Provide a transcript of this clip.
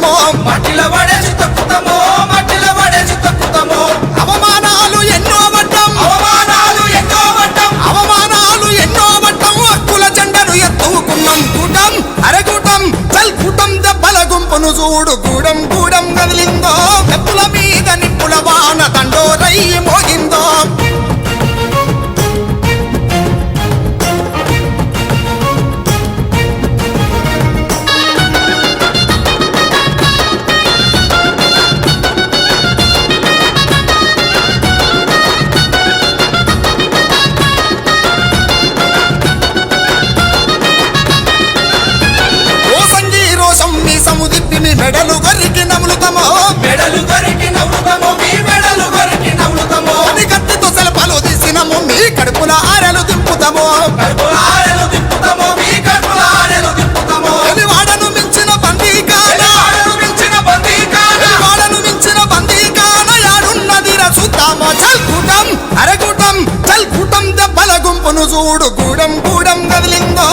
తొక్కుతామో మట్టిలో పడేసి తొక్కుతామో మట్టిలో పడేసి తొక్కుతామో అవమానాలు ఎన్నో వడ్డం అవమానాలు ఎన్నో వడ్డం అవమానాలు ఎన్నో వడ్డం హక్కుల జెండను ఎత్తుకున్నాం కూటం అరగూటం చల్ కూటం దెబ్బల గుంపును చూడు గూడం గూడం కదిలిందో పెప్పుల మీద నిప్పుల వాన దండోరై మోగిందో మెడలు గరికి నములుతామో మెడలు గరికి నవ్వుతామో మీ మెడలు గరికి నవ్వుతామో అని కత్తితో సెలపలు తీసినము మీ కడుపుల ఆరెలు దింపుతామో కడుపుల ఆరెలు దింపుతామో మీ కడుపుల ఆరెలు దింపుతామో వాడను మించిన బందీకాన వాడను మించిన బందీకాన వాడను మించిన బందీకాన యాడున్నది రసుతామో చల్ కూటం అరగూటం చల్ కూటం దెబ్బల గుంపును చూడు గూడం గూడం కదిలిందో